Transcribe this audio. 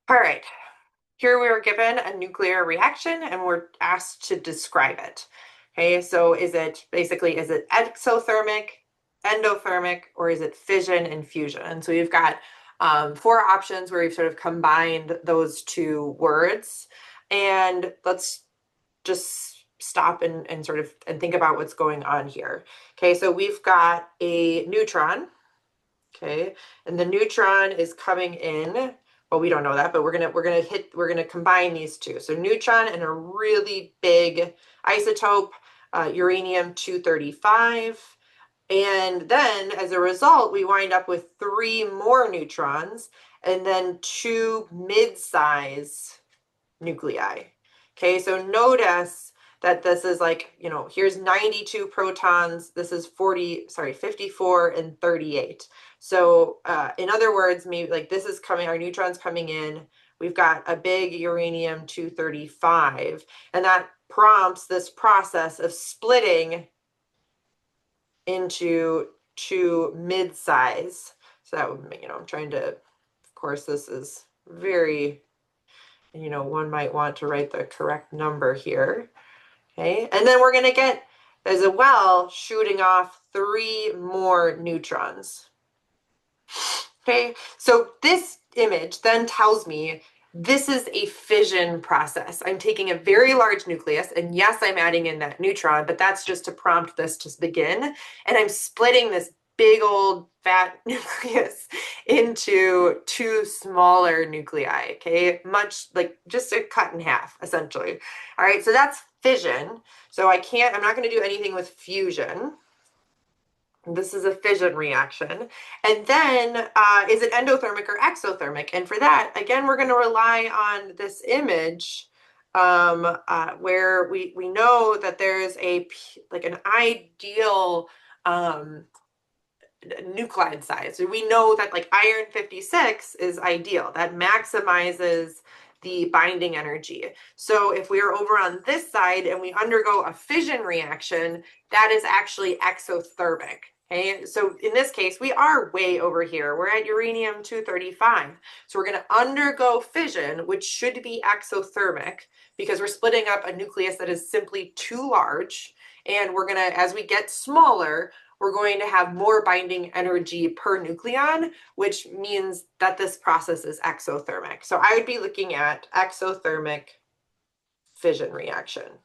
All right, here we are given a nuclear reaction and we're asked to describe it. Okay, so is it exothermic, endothermic, or is it fission and fusion? And so we've got four options where we've sort of combined those two words. And let's just stop and sort of and think about what's going on here. Okay, so we've got a neutron. Okay, and the neutron is coming in. Well, we don't know that, but we're gonna combine these two. So neutron and a really big isotope, uranium-235. And then as a result, we wind up with three more neutrons and then two mid-size nuclei. Okay, so notice that this is like, here's 92 protons, this is 54 and 38. So in other words, maybe like this is coming, our neutrons coming in, we've got a big uranium-235, and that prompts this process of splitting into two mid-size. So that would, I'm trying to, of course, this is very, one might want to write the correct number here. Okay, and then we're going to get, as well, shooting off three more neutrons. Okay, so this image then tells me this is a fission process. I'm taking a very large nucleus, and yes, I'm adding in that neutron, but that's just to prompt this to begin. And I'm splitting this big old fat nucleus into two smaller nuclei, okay? Much like just a cut in half, essentially. All right, so that's fission. So I'm not going to do anything with fusion. This is a fission reaction. And then is it endothermic or exothermic? And for that, again, we're going to rely on this image where we know that there's an ideal nuclide size. So we know that like iron 56 is ideal. That maximizes the binding energy. So if we are over on this side and we undergo a fission reaction, that is actually exothermic. Okay, so in this case, we are way over here. We're at uranium-235. So we're going to undergo fission, which should be exothermic because we're splitting up a nucleus that is simply too large. And we're going to, as we get smaller, we're going to have more binding energy per nucleon, which means that this process is exothermic. So I would be looking at exothermic fission reaction.